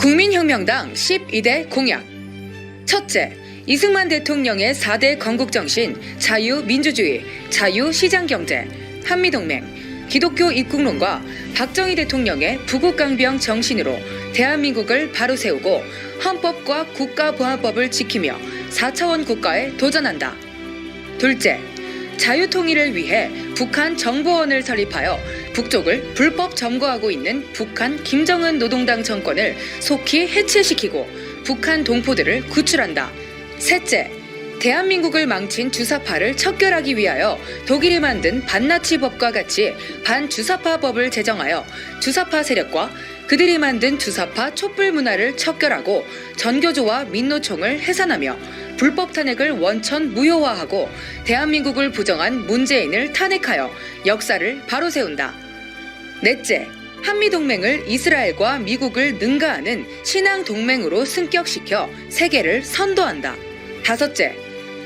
국민혁명당 12대 공약. 첫째, 이승만 대통령의 4대 건국정신, 자유민주주의, 자유시장경제, 한미동맹, 기독교 입국론과 박정희 대통령의 부국강병 정신으로 대한민국을 바로 세우고 헌법과 국가보안법을 지키며 4차원 국가에 도전한다. 둘째, 자유통일을 위해 북한 정보원을 설립하여 북쪽을 불법 점거하고 있는 북한 김정은 노동당 정권을 속히 해체시키고 북한 동포들을 구출한다. 셋째, 대한민국을 망친 주사파를 척결하기 위하여 독일이 만든 반나치법과 같이 반주사파법을 제정하여 주사파 세력과 그들이 만든 주사파 촛불 문화를 척결하고 전교조와 민노총을 해산하며 불법 탄핵을 원천 무효화하고 대한민국을 부정한 문재인을 탄핵하여 역사를 바로 세운다. 넷째, 한미동맹을 이스라엘과 미국을 능가하는 신앙동맹으로 승격시켜 세계를 선도한다. 다섯째,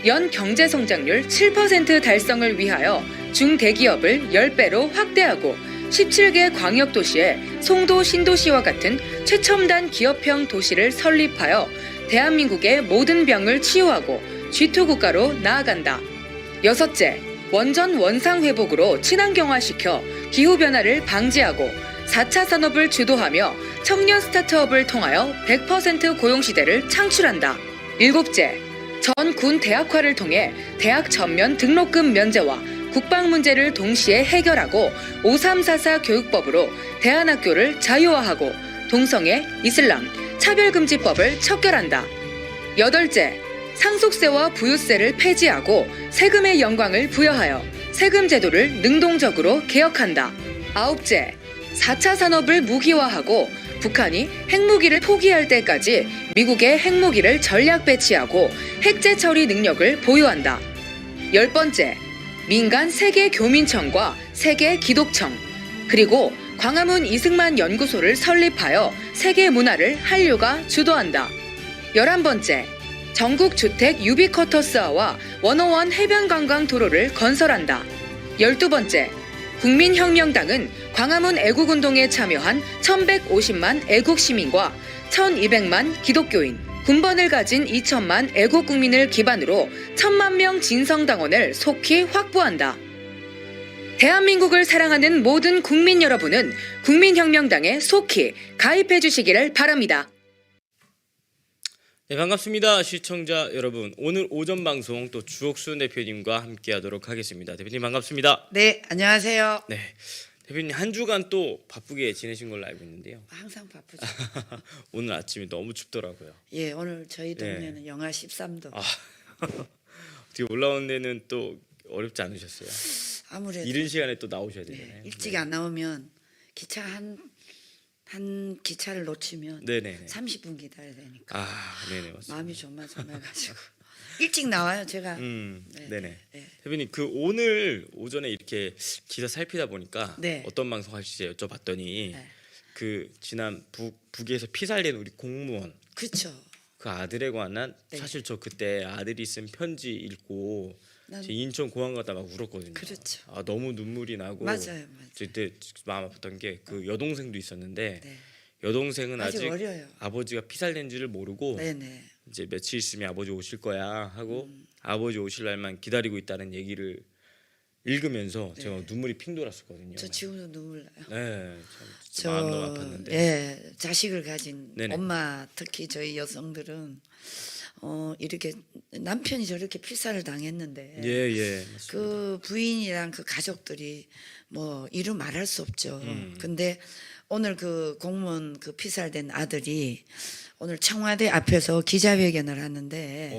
연 경제성장률 7% 달성을 위하여 중대기업을 10배로 확대하고 17개 광역도시에 송도 신도시와 같은 최첨단 기업형 도시를 설립하여 대한민국의 모든 병을 치유하고 G2 국가로 나아간다. 여섯째, 원전 원상 회복으로 친환경화시켜 기후변화를 방지하고 4차 산업을 주도하며 청년 스타트업을 통하여 100% 고용시대를 창출한다. 일곱째, 전 군 대학화를 통해 대학 전면 등록금 면제와 국방 문제를 동시에 해결하고 5344 교육법으로 대안학교를 자유화하고 동성애, 이슬람, 차별금지법을 척결한다. 여덟째, 상속세와 부유세를 폐지하고 세금의 영광을 부여하여 세금 제도를 능동적으로 개혁한다. 아홉째, 4차 산업을 무기화하고 북한이 핵무기를 포기할 때까지 미국의 핵무기를 전략 배치하고 핵재 처리 능력을 보유한다. 열 번째, 민간 세계 교민청과 세계 기독청, 그리고 광화문 이승만 연구소를 설립하여 세계 문화를 한류가 주도한다. 11번째, 전국 주택 유비쿼터스화와 101 해변관광 도로를 건설한다. 12번째, 국민혁명당은 광화문 애국운동에 참여한 1150만 애국시민과 1200만 기독교인, 군번을 가진 2천만 애국국민을 기반으로 1000만 명 진성당원을 속히 확보한다. 대한민국을 사랑하는 모든 국민 여러분은 국민혁명당에 속히 가입해 주시기를 바랍니다. 네, 반갑습니다. 시청자 여러분. 오늘 오전 방송 또 주옥순 대표님과 함께 하도록 하겠습니다. 대표님 반갑습니다. 네, 안녕하세요. 네. 대표님 한 주간 또 바쁘게 지내신 걸로 알고 있는데요. 항상 바쁘죠. 오늘 아침에 너무 춥더라고요. 예, 오늘 저희 동네는 영하 13도. 어떻게 올라온 데는 또 어렵지 않으셨어요? 아무래도 이른 시간에 또 나오셔야 되잖아요. 일찍 안 나오면 기차 한 기차를 놓치면 네네. 30분 기다려야 되니까. 네네 맞습니다. 마음이 조마조마해가지고 일찍 나와요, 제가. 네네. 네. 대표님 그 오늘 오전에 이렇게 기사 살피다 보니까 네. 어떤 방송 하시지 여쭤봤더니 네. 그 지난 북에서 피살된 우리 공무원 그렇죠. 그 아들에 관한 네. 사실 저 그때 아들이 쓴 편지 읽고 제 인천 공항 갔다 막 울었거든요. 그렇죠. 너무 눈물이 나고 맞아요. 그때 마음 아팠던 게 그 여동생도 있었는데 네. 여동생은 아직 아직 어려요. 아버지가 피살된지를 모르고 네네. 이제 며칠 있으면 아버지 오실 거야 하고 아버지 오실 날만 기다리고 있다는 얘기를 읽으면서 제가 눈물이 핑 돌았었거든요. 저 지금도 눈물 나요. 네, 참 마음 너무 아팠는데. 예, 자식을 가진 네네. 엄마, 특히 저희 여성들은 이렇게 남편이 저렇게 필사를 당했는데 예, 맞습니다. 그 부인이랑 그 가족들이 뭐 이루 말할 수 없죠. 근데 오늘 그 공무원 그 피살된 아들이 오늘 청와대 앞에서 기자회견을 하는데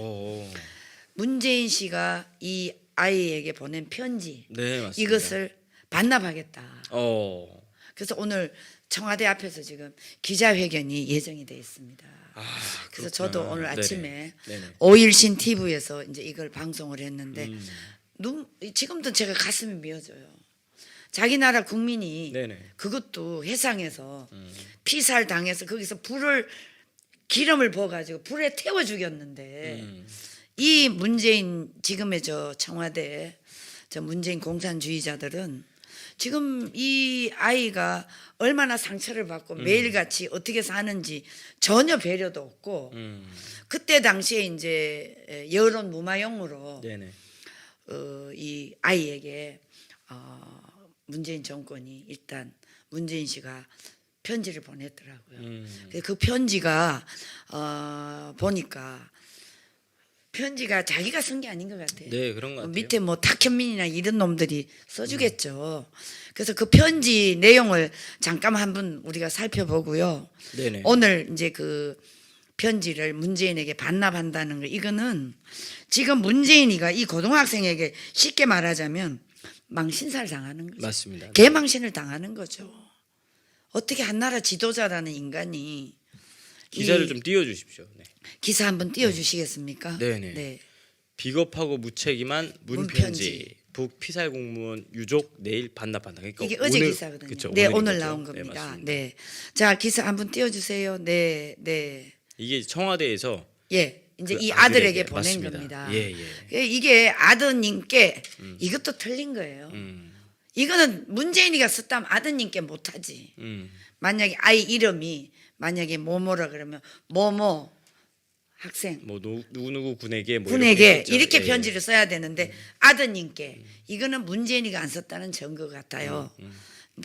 문재인 씨가 이 아이에게 보낸 편지, 네, 맞습니다. 이것을 반납하겠다. 어. 그래서 오늘 청와대 앞에서 지금 기자회견이 예정이 돼 있습니다. 그래서 저도 오늘 아침에 네네. 오일신 TV에서 이제 이걸 방송을 했는데 지금도 제가 가슴이 미어져요. 자기 나라 국민이 네네. 그것도 해상에서 피살 당해서 거기서 기름을 부어가지고 불에 태워 죽였는데 이 문재인 지금의 저 청와대 저 문재인 공산주의자들은 지금 이 아이가 얼마나 상처를 받고 매일같이 어떻게 사는지 전혀 배려도 없고 그때 당시에 이제 여론 무마용으로 네네. 이 아이에게 문재인 정권이 일단 문재인 씨가 편지를 보냈더라고요. 그 편지가 보니까 편지가 자기가 쓴 게 아닌 것 같아요. 네, 그런 것 같아요. 밑에 뭐 탁현민이나 이런 놈들이 써주겠죠. 그래서 그 편지 내용을 잠깐 한번 우리가 살펴보고요. 네네. 오늘 이제 그 편지를 문재인에게 반납한다는 거 이거는 지금 문재인이가 이 고등학생에게 쉽게 말하자면 망신살 당하는 거죠. 맞습니다. 개망신을 당하는 거죠. 어떻게 한나라 지도자라는 인간이 기사를 이 좀 띄워주십시오. 네. 기사 한번 띄워주시겠습니까? 네네. 네. 비겁하고 무책임한 문편지. 문편지. 북 피살 공무원 유족 내일 반납한다. 그러니까 이게 어제 오늘, 기사거든요. 그쵸, 네, 오늘인 오늘 거죠. 나온 네, 겁니다. 맞습니다. 네. 자, 기사 한번 띄워주세요. 네, 네. 이게 청와대에서 예, 이제 그 이 아들에게 아들에게 보낸 맞습니다. 겁니다. 예, 예. 이게 아드님께 이것도 틀린 거예요. 이거는 문재인이가 썼다면 아드님께 못하지. 만약에 아이 이름이 만약에 뭐뭐라 그러면 뭐뭐 학생 뭐 누구 군에게 뭐 군에게 있겠죠. 이렇게 예. 편지를 써야 되는데 아드님께 이거는 문재인이가 안 썼다는 증거 같아요.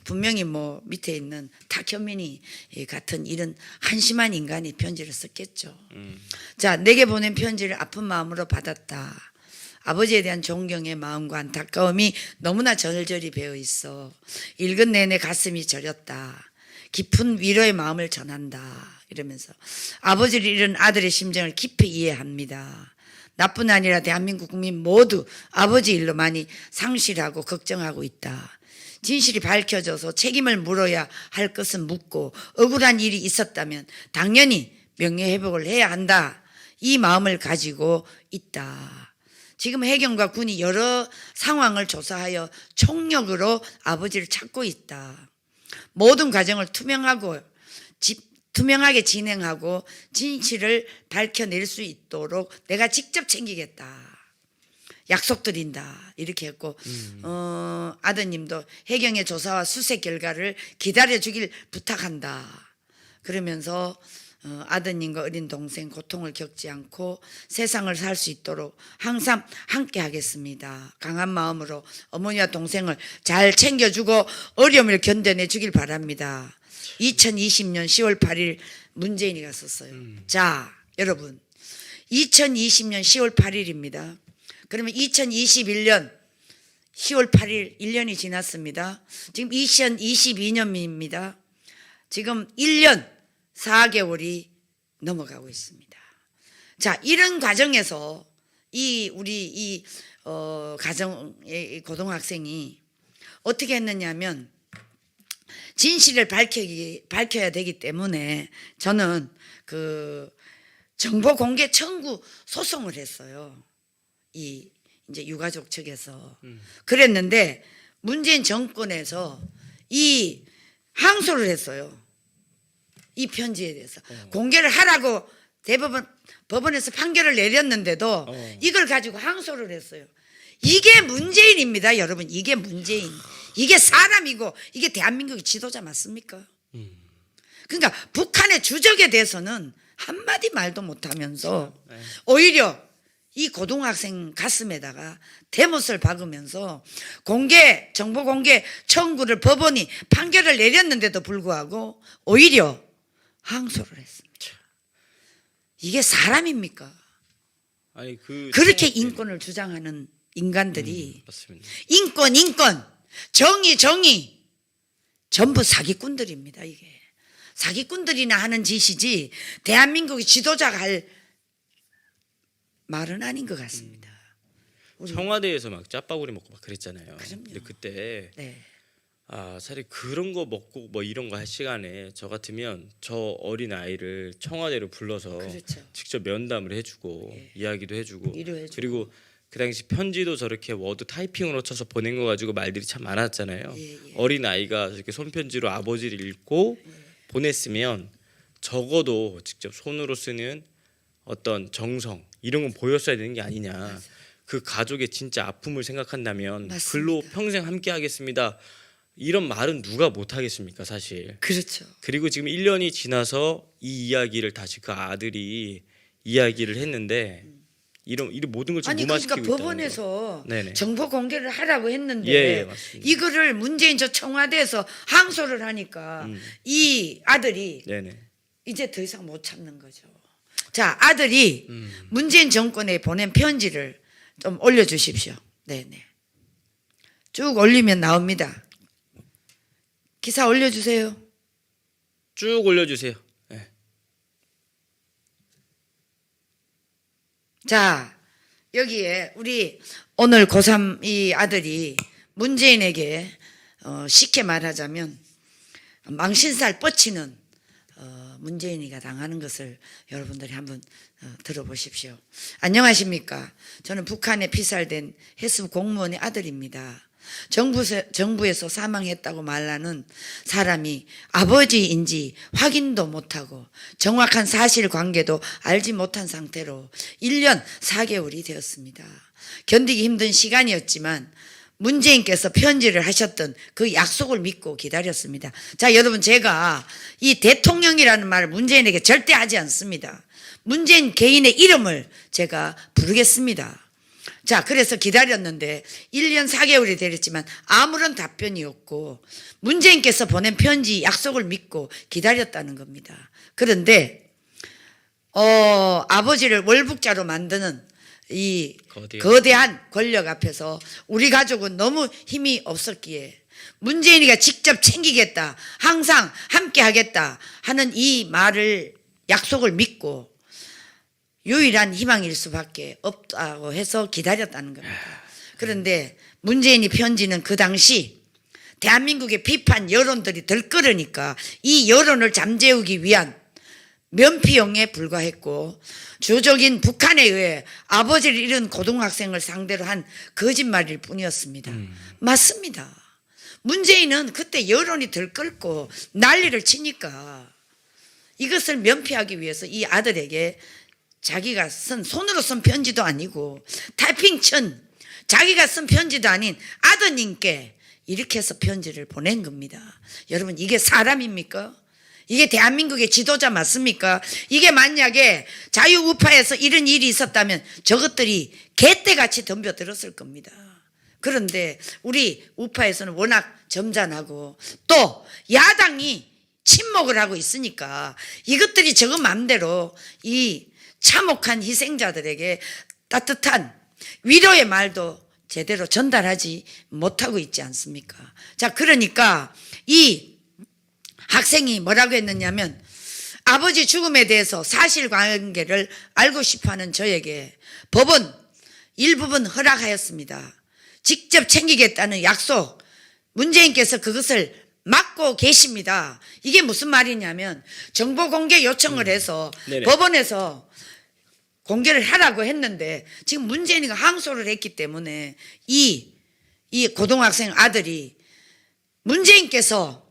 분명히 뭐 밑에 있는 탁현민이 같은 이런 한심한 인간이 편지를 썼겠죠. 자, 내게 보낸 편지를 아픈 마음으로 받았다. 아버지에 대한 존경의 마음과 안타까움이 너무나 절절히 배어 있어. 읽은 내내 가슴이 저렸다. 깊은 위로의 마음을 전한다. 이러면서 아버지를 잃은 아들의 심정을 깊이 이해합니다. 나뿐 아니라 대한민국 국민 모두 아버지 일로 많이 상실하고 걱정하고 있다. 진실이 밝혀져서 책임을 물어야 할 것은 묻고 억울한 일이 있었다면 당연히 명예회복을 해야 한다. 이 마음을 가지고 있다. 지금 해경과 군이 여러 상황을 조사하여 총력으로 아버지를 찾고 있다. 모든 과정을 투명하게 진행하고 진실을 밝혀낼 수 있도록 내가 직접 챙기겠다. 약속드린다. 이렇게 했고 아드님도 해경의 조사와 수색 결과를 기다려주길 부탁한다. 그러면서 아드님과 어린 동생 고통을 겪지 않고 세상을 살 수 있도록 항상 함께 하겠습니다. 강한 마음으로 어머니와 동생을 잘 챙겨주고 어려움을 견뎌내 주길 바랍니다. 2020년 10월 8일 문재인이가 썼어요. 자, 여러분 2020년 10월 8일입니다. 그러면 2021년 10월 8일 1년이 지났습니다. 지금 2022년입니다. 지금 1년 4개월이 넘어가고 있습니다. 자, 이런 과정에서 우리 가정의 고등학생이 어떻게 했느냐면 진실을 밝혀야 되기 때문에 저는 그 정보 공개 청구 소송을 했어요. 이제 유가족 측에서 그랬는데 문재인 정권에서 이 항소를 했어요. 이 편지에 대해서 공개를 하라고 법원에서 판결을 내렸는데도 이걸 가지고 항소를 했어요. 이게 문재인입니다, 여러분. 이게 문재인. 이게 사람이고 이게 대한민국의 지도자 맞습니까? 그러니까 북한의 주적에 대해서는 한마디 말도 못하면서 오히려 이 고등학생 가슴에다가 대못을 박으면서 정보 공개 청구를 법원이 판결을 내렸는데도 불구하고 오히려 항소를 했습니다. 이게 사람입니까? 아니 그렇게 인권을 주장하는 인간들이 맞습니다. 인권 정의 전부 사기꾼들입니다. 이게 사기꾼들이나 하는 짓이지 대한민국의 지도자가 할 말은 아닌 것 같습니다. 청와대에서 막 짜파구리 먹고 막 그랬잖아요. 그럼요. 근데 그때 네. 사실 그런 거 먹고 뭐 이런 거 할 시간에 저 같으면 저 어린 아이를 청와대로 불러서 그렇죠. 직접 면담을 해주고 이야기도 해주고 위로해주고. 그리고 그 당시 편지도 저렇게 워드 타이핑으로 쳐서 보낸 거 가지고 말들이 참 많았잖아요. 어린 아이가 저렇게 손편지로 아버지를 읽고 보냈으면 적어도 직접 손으로 쓰는 어떤 정성 이런 건 보였어야 되는 게 아니냐. 그 가족의 진짜 아픔을 생각한다면 맞습니다. 글로 평생 함께 하겠습니다. 이런 말은 누가 못 하겠습니까, 사실. 그렇죠. 그리고 지금 1년이 지나서 이 이야기를 다시 그 아들이 이야기를 했는데 이런 모든 걸 지금 아니 무마시키고 그러니까 있다는 거. 법원에서 네네. 정보 공개를 하라고 했는데 예, 맞습니다. 이거를 문재인 저 청와대에서 항소를 하니까 이 아들이 네네. 이제 더 이상 못 참는 거죠. 자, 아들이 문재인 정권에 보낸 편지를 좀 올려주십시오. 네네. 쭉 올리면 나옵니다. 기사 올려주세요. 쭉 올려주세요. 네. 자, 여기에 우리 오늘 고3 이 아들이 문재인에게 쉽게 말하자면 망신살 뻗치는 문재인이가 당하는 것을 여러분들이 한번 들어보십시오. 안녕하십니까. 저는 북한에 피살된 해수 공무원의 아들입니다. 정부에서 사망했다고 말하는 사람이 아버지인지 확인도 못하고 정확한 사실관계도 알지 못한 상태로 1년 4개월이 되었습니다. 견디기 힘든 시간이었지만 문재인께서 편지를 하셨던 그 약속을 믿고 기다렸습니다. 자, 여러분, 제가 이 대통령이라는 말을 문재인에게 절대 하지 않습니다. 문재인 개인의 이름을 제가 부르겠습니다. 자, 그래서 기다렸는데 1년 4개월이 되었지만 아무런 답변이 없고 문재인께서 보낸 편지 약속을 믿고 기다렸다는 겁니다. 그런데 아버지를 월북자로 만드는 이 거대한 권력 앞에서 우리 가족은 너무 힘이 없었기에 문재인이가 직접 챙기겠다, 항상 함께 하겠다 하는 이 말을 약속을 믿고 유일한 희망일 수밖에 없다고 해서 기다렸다는 겁니다. 그런데 문재인이 편지는 그 당시 대한민국의 비판 여론들이 들끓으니까 이 여론을 잠재우기 위한 면피용에 불과했고 주적인 북한에 의해 아버지를 잃은 고등학생을 상대로 한 거짓말일 뿐이었습니다. 맞습니다. 문재인은 그때 여론이 들끓고 난리를 치니까 이것을 면피하기 위해서 이 아들에게 자기가 손으로 쓴 편지도 아니고 타이핑 자기가 쓴 편지도 아닌 아드님께 이렇게 해서 편지를 보낸 겁니다. 여러분, 이게 사람입니까? 이게 대한민국의 지도자 맞습니까? 이게 만약에 자유우파에서 이런 일이 있었다면 저것들이 개떼같이 덤벼들었을 겁니다. 그런데 우리 우파에서는 워낙 점잖하고 또 야당이 침묵을 하고 있으니까 이것들이 저거 맘대로 이 참혹한 희생자들에게 따뜻한 위로의 말도 제대로 전달하지 못하고 있지 않습니까? 자, 그러니까 이 학생이 뭐라고 했느냐면 아버지 죽음에 대해서 사실관계를 알고 싶어하는 저에게 법은 일부분 허락하였습니다. 직접 챙기겠다는 약속, 문재인께서 그것을 막고 계십니다. 이게 무슨 말이냐면 정보 공개 요청을 해서 네네. 법원에서 공개를 하라고 했는데 지금 문재인이가 항소를 했기 때문에 이 고등학생 아들이 문재인께서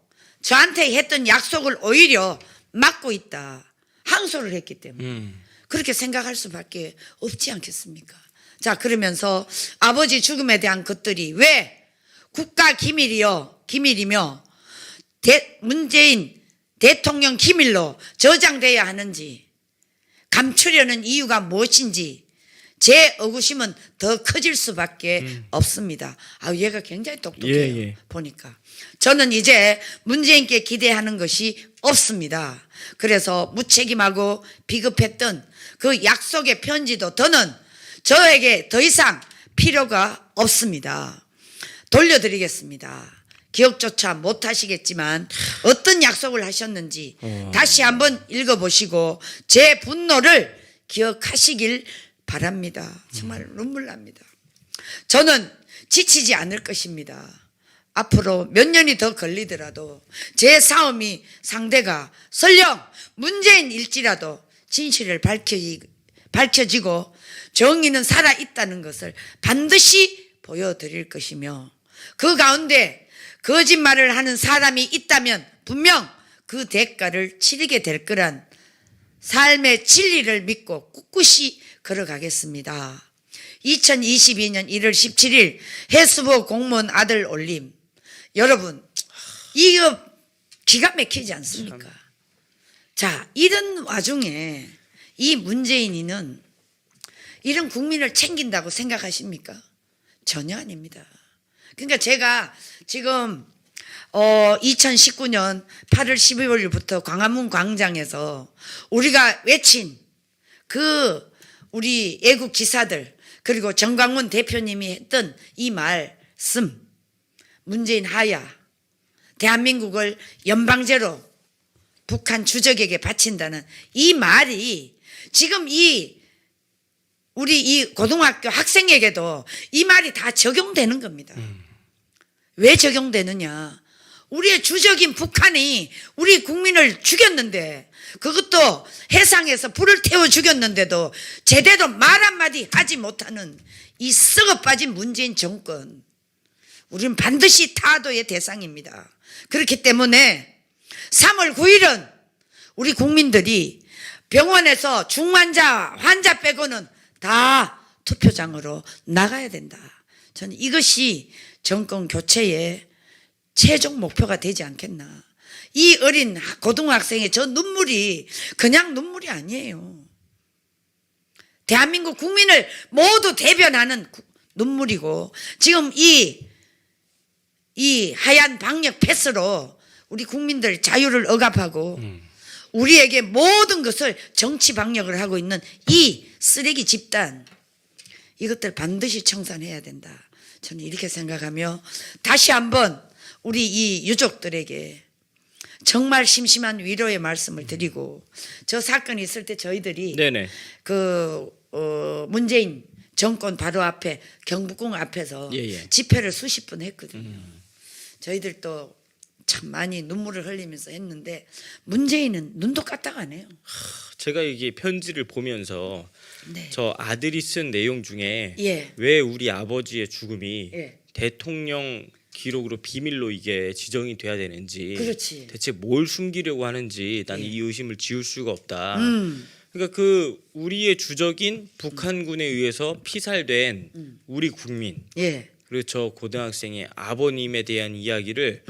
저한테 했던 약속을 오히려 막고 있다. 항소를 했기 때문에. 그렇게 생각할 수밖에 없지 않겠습니까? 자, 그러면서 아버지 죽음에 대한 것들이 왜 국가 기밀이며 문재인 대통령 기밀로 저장돼야 하는지 감추려는 이유가 무엇인지 제 의구심은 더 커질 수밖에 없습니다. 얘가 굉장히 똑똑해요. 예. 보니까. 저는 이제 문재인께 기대하는 것이 없습니다. 그래서 무책임하고 비겁했던 그 약속의 편지도 더는 저에게 더 이상 필요가 없습니다. 돌려드리겠습니다. 기억조차 못하시겠지만 어떤 약속을 하셨는지 다시 한번 읽어보시고 제 분노를 기억하시길 바랍니다. 정말 눈물 납니다. 저는 지치지 않을 것입니다. 앞으로 몇 년이 더 걸리더라도 제 싸움이 상대가 설령 문재인일지라도 진실을 밝혀지고 정의는 살아있다는 것을 반드시 보여드릴 것이며 그 가운데 거짓말을 하는 사람이 있다면 분명 그 대가를 치르게 될 거란 삶의 진리를 믿고 꿋꿋이 걸어가겠습니다. 2022년 1월 17일 해수부 공무원 아들 올림. 여러분 이거 기가 막히지 않습니까? 자, 이런 와중에 이 문재인이는 이런 국민을 챙긴다고 생각하십니까? 전혀 아닙니다. 그러니까 제가 지금 2019년 8월 12일부터 광화문 광장에서 우리가 외친 그 우리 애국 지사들 그리고 정광훈 대표님이 했던 이 말씀, 문재인 하야, 대한민국을 연방제로 북한 주적에게 바친다는 이 말이 지금 우리 이 고등학교 학생에게도 이 말이 다 적용되는 겁니다. 왜 적용되느냐? 우리의 주적인 북한이 우리 국민을 죽였는데, 그것도 해상에서 불을 태워 죽였는데도 제대로 말 한마디 하지 못하는 이 썩어 빠진 문재인 정권, 우리는 반드시 타도의 대상입니다. 그렇기 때문에 3월 9일은 우리 국민들이 병원에서 중환자, 환자 빼고는 다 투표장으로 나가야 된다. 저는 이것이 정권 교체의 최종 목표가 되지 않겠나. 이 어린 고등학생의 저 눈물이 그냥 눈물이 아니에요. 대한민국 국민을 모두 대변하는 눈물이고, 지금 이 하얀 방역 패스로 우리 국민들 자유를 억압하고 우리에게 모든 것을 정치 방역을 하고 있는 이 쓰레기 집단, 이것들 반드시 청산해야 된다. 저는 이렇게 생각하며 다시 한번 우리 이 유족들에게 정말 심심한 위로의 말씀을 드리고, 저 사건이 있을 때 저희들이 네네. 문재인 정권 바로 앞에 경복궁 앞에서 예. 집회를 수십 분 했거든요. 저희들도 참 많이 눈물을 흘리면서 했는데 문재인은 눈도 까딱 안 해요. 제가 이게 편지를 보면서 네. 저 아들이 쓴 내용 중에 예. 왜 우리 아버지의 죽음이 예. 대통령 기록으로 비밀로 이게 지정이 돼야 되는지, 그렇지. 대체 뭘 숨기려고 하는지 난 예. 이 의심을 지울 수가 없다. 그러니까 그 우리의 주적인 북한군에 의해서 피살된 우리 국민, 예. 그리고 저 고등학생의 아버님에 대한 이야기를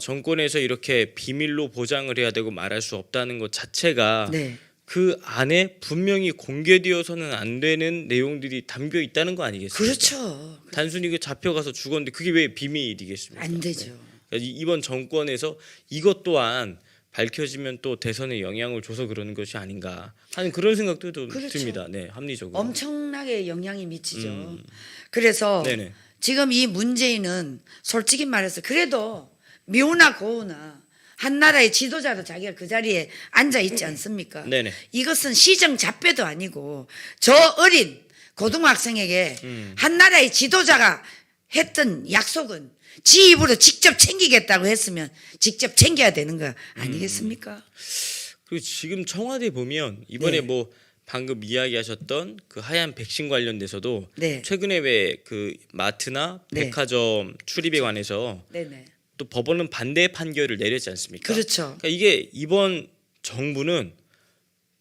정권에서 이렇게 비밀로 보장을 해야 되고 말할 수 없다는 것 자체가 네. 그 안에 분명히 공개되어서는 안 되는 내용들이 담겨 있다는 거 아니겠습니까? 그렇죠. 단순히 그 잡혀가서 죽었는데 그게 왜 비밀이겠습니까? 안 되죠. 네. 그러니까 이번 정권에서 이것 또한 밝혀지면 또 대선에 영향을 줘서 그러는 것이 아닌가 하는 그런 생각도 좀 그렇죠. 듭니다. 네, 합리적으로. 엄청나게 영향이 미치죠. 그래서 네네. 지금 이 문재인은 솔직히 말해서 그래도 미우나 고우나 한 나라의 지도자로 자기가 그 자리에 앉아 있지 않습니까? 네네. 이것은 시정 잡배도 아니고 저 어린 고등학생에게 한 나라의 지도자가 했던 약속은 지 입으로 직접 챙기겠다고 했으면 직접 챙겨야 되는 거 아니겠습니까? 그리고 지금 청와대 보면 이번에 네. 뭐 방금 이야기하셨던 그 하얀 백신 관련돼서도 네. 최근에 왜 그 마트나 네. 백화점 출입에 관해서 네네. 또 법원은 반대 판결을 내렸지 않습니까? 그렇죠. 그러니까 이게 이번 정부는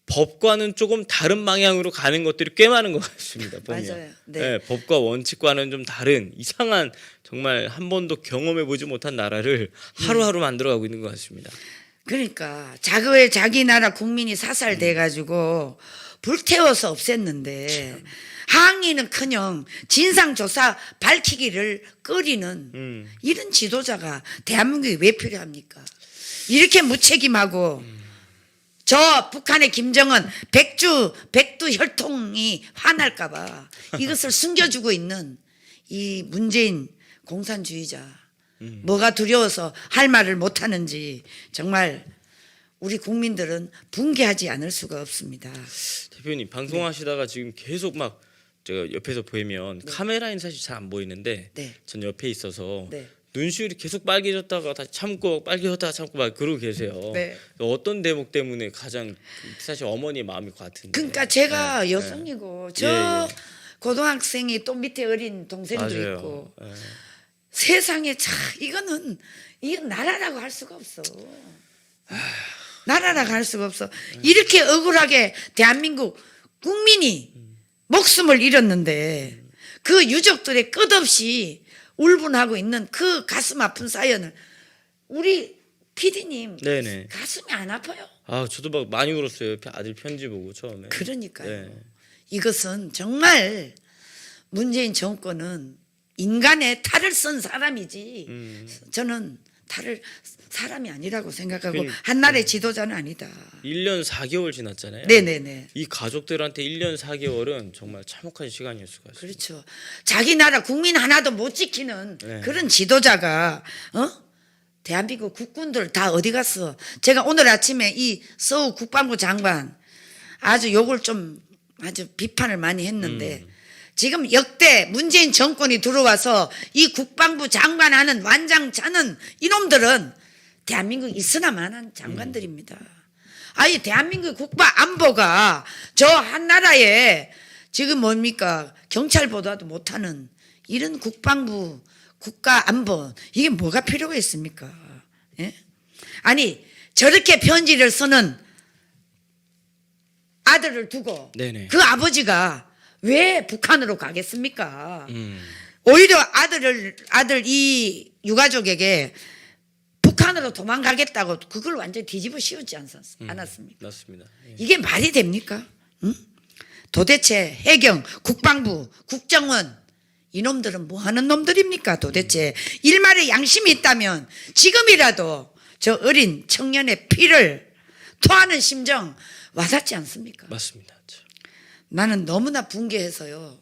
법과는 조금 다른 방향으로 가는 것들이 꽤 많은 것 같습니다. 보면. 맞아요. 네. 네, 법과 원칙과는 좀 다른 이상한, 정말 한 번도 경험해 보지 못한 나라를 하루하루 만들어가고 있는 것 같습니다. 그러니까 자기 나라 국민이 사살돼 가지고 불태워서 없앴는데 항의는커녕 진상조사 밝히기를 꺼리는 이런 지도자가 대한민국에 왜 필요합니까? 이렇게 무책임하고 저 북한의 김정은 백두 혈통이 화날까 봐 이것을 숨겨주고 있는 이 문재인 공산주의자, 뭐가 두려워서 할 말을 못하는지 정말 우리 국민들은 붕괴하지 않을 수가 없습니다. 대표님 방송하시다가 지금 계속 막 제가 옆에서 보이면 카메라인 사실 잘 안 보이는데 네. 전 옆에 있어서 네. 눈시울이 계속 빨개졌다가 다시 참고 빨개졌다가 참고 막 그러고 계세요. 네. 어떤 대목 때문에 가장 사실 어머니의 마음이 같은데. 그러니까 제가 네, 여성이고 네. 저 예. 고등학생이 또 밑에 어린 동생도 맞아요. 있고 예. 세상에 이건 나라라고 할 수가 없어. 나라라고 할 수가 없어. 이렇게 억울하게 대한민국 국민이 목숨을 잃었는데 그 유족들의 끝없이 울분하고 있는 그 가슴 아픈 사연을 우리 PD님 네네. 가슴이 안 아파요? 아 저도 막 많이 울었어요. 아들 편지 보고 처음에. 그러니까요. 네. 이것은 정말 문재인 정권은 인간의 탈을 쓴 사람이지 저는 탈을 사람이 아니라고 생각하고 그러니까. 한나라의 지도자는 아니다. 1년 4개월 지났잖아요. 네네네. 이 가족들한테 1년 4개월은 정말 참혹한 시간이었을 것 같아요. 그렇죠. 자기 나라 국민 하나도 못 지키는 네. 그런 지도자가 대한민국 국군들 다 어디 갔어? 제가 오늘 아침에 이 서우 국방부 장관 아주 욕을 좀 아주 비판을 많이 했는데 지금 역대 문재인 정권이 들어와서 이 국방부 장관하는 완장차는 이놈들은 대한민국 있으나마한 장관들입니다. 아니 대한민국 국방 안보가 저 한나라에 지금 뭡니까 경찰보다도 못하는 이런 국방부 국가 안보 이게 뭐가 필요가 있습니까? 예? 아니 저렇게 편지를 쓰는 아들을 두고 네네. 그 아버지가 왜 북한으로 가겠습니까? 오히려 아들 이 유가족에게 북한으로 도망가겠다고 그걸 완전히 뒤집어 씌우지 않았습니까? 맞습니다. 예. 이게 말이 됩니까? 응? 도대체 해경, 국방부, 국정원 이놈들은 뭐 하는 놈들입니까? 도대체 일말의 양심이 있다면 지금이라도 저 어린 청년의 피를 토하는 심정 와닿지 않습니까? 맞습니다. 나는 너무나 붕괴해서요.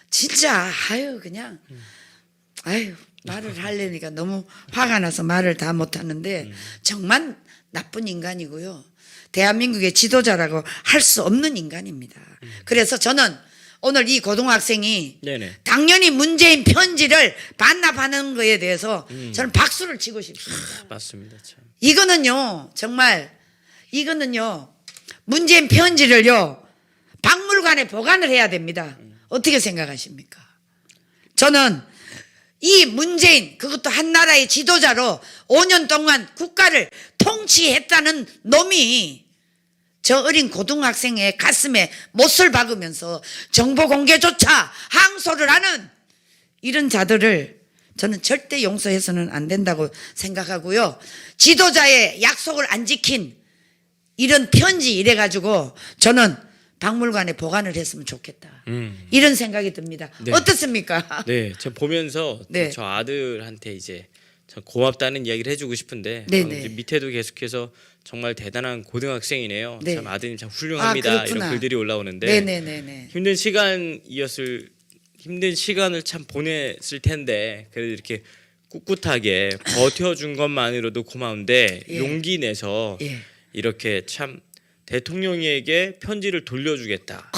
진짜 아유 그냥 아유 말을 하려니까 너무 화가 나서 말을 다 못하는데 정말 나쁜 인간이고요. 대한민국의 지도자라고 할 수 없는 인간입니다. 그래서 저는 오늘 이 고등학생이 네네. 당연히 문재인 편지를 반납하는 거에 대해서 저는 박수를 치고 싶습니다. 맞습니다. 참. 이거는요 정말 이거는요 문재인 편지를요 박물관에 보관을 해야 됩니다. 어떻게 생각하십니까? 저는 이 문재인 그것도 한나라의 지도자로 5년 동안 국가를 통치했다는 놈이 저 어린 고등학생의 가슴에 못을 박으면서 정보 공개조차 항소를 하는 이런 자들을 저는 절대 용서해서는 안 된다고 생각하고요. 지도자의 약속을 안 지킨 이런 편지 이래가지고 저는 박물관에 보관을 했으면 좋겠다. 이런 생각이 듭니다. 네. 어떻습니까? 네, 제가 보면서 네. 저 아들한테 이제 참 고맙다는 이야기를 해주고 싶은데 네네. 이제 밑에도 계속해서 정말 대단한 고등학생이네요. 네. 참 아드님 참 훌륭합니다. 그렇구나. 이런 글들이 올라오는데 네네네네. 힘든 시간을 참 보냈을 텐데 그래도 이렇게 꿋꿋하게 버텨준 것만으로도 고마운데 예. 용기 내서 예. 이렇게 참 대통령에게 편지를 돌려주겠다.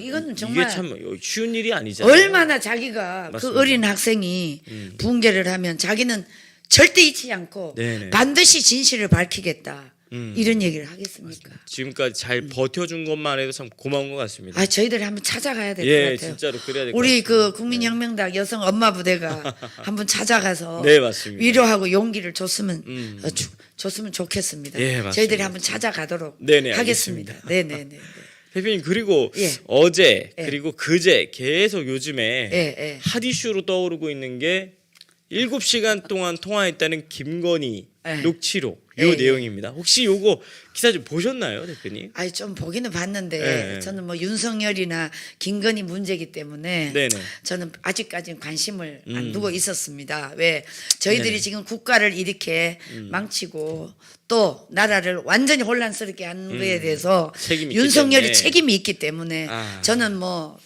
이건 정말 이게 참 쉬운 일이 아니잖아요. 얼마나 자기가 맞습니다. 그 어린 학생이 붕괴를 하면 자기는 절대 잊지 않고 네네. 반드시 진실을 밝히겠다. 이런 얘기를 하겠습니까? 지금까지 잘 버텨준 것만 해도 참 고마운 것 같습니다. 아 저희들이 한번 찾아가야 될 것 예, 같아요. 진짜로 그래야 될 것 우리 같아요. 그 국민혁명당 여성 엄마 부대가 한번 찾아가서 네, 맞습니다. 위로하고 용기를 줬으면 줬으면 좋겠습니다. 예, 맞습니다. 저희들이 한번 찾아가도록 네네, 하겠습니다. 네네네. 대표님 그리고 예. 어제 예. 그리고 그제 계속 요즘에 예, 예. 핫 이슈로 떠오르고 있는 게 7시간 동안 통화했다는 김건희 예. 녹취록 예, 요 예. 내용입니다. 혹시 요거 기사 좀 보셨나요, 대표님? 아니 좀 보기는 봤는데 예. 저는 뭐 윤석열이나 김건희 문제이기 때문에 네네. 저는 아직까지는 관심을 안 두고 있었습니다. 왜 저희들이 네네. 지금 국가를 이렇게 망치고 또 나라를 완전히 혼란스럽게 하는 거에 대해서 책임이 있기 윤석열이 때문에. 책임이 있기 때문에 아. 저는 뭐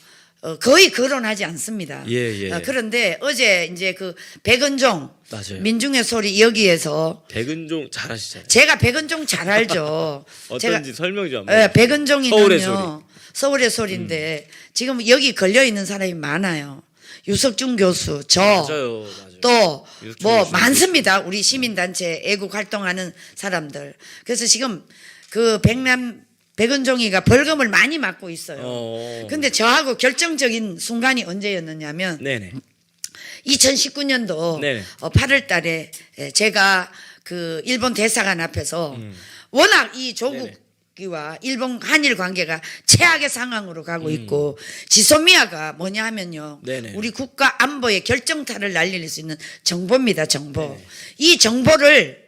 거의 거론하지 않습니다. 예. 그런데 어제 이제 그 백은종 맞아요. 민중의 소리 여기에서 백은종 잘하시잖아요. 제가 백은종 잘 알죠. 어떤지 설명 좀 한번. 예, 백은종이는요. 서울의 소리. 서울의 소리인데 지금 여기 걸려 있는 사람이 많아요. 유석준 교수, 맞아요. 또 유석준 뭐 교수. 많습니다. 우리 시민단체 애국 활동하는 사람들. 그래서 지금 그 백은종이가 벌금을 많이 맞고 있어요. 근데 저하고 결정적인 순간이 언제였느냐면 네네. 2019년도 네네. 8월 달에 제가 그 일본 대사관 앞에서 워낙 이 조국 네네. 미국과 일본 한일 관계가 최악의 상황으로 가고 있고 지소미아가 뭐냐 하면요. 네네. 우리 국가 안보의 결정타를 날릴 수 있는 정보입니다. 정보. 이 정보를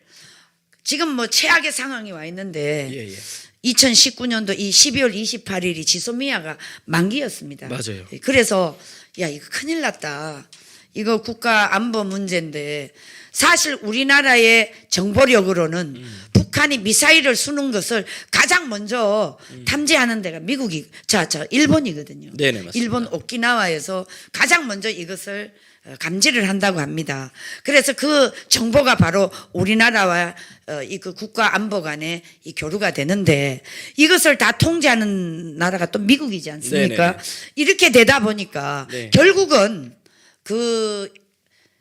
지금 뭐 최악의 상황이 와 있는데 예, 예. 2019년도 이 12월 28일이 지소미아가 만기였습니다. 맞아요. 그래서 야 이거 큰일 났다. 이거 국가 안보 문제인데 사실 우리나라의 정보력으로는 북한이 미사일을 쏘는 것을 가장 먼저 탐지하는 데가 미국이 일본이거든요. 네네, 맞습니다. 일본 오키나와에서 가장 먼저 이것을 감지를 한다고 합니다. 그래서 그 정보가 바로 우리나라와 이 그 국가 안보 간에 이 교류가 되는데 이것을 다 통제하는 나라가 또 미국이지 않습니까? 네네. 이렇게 되다 보니까 네. 결국은 그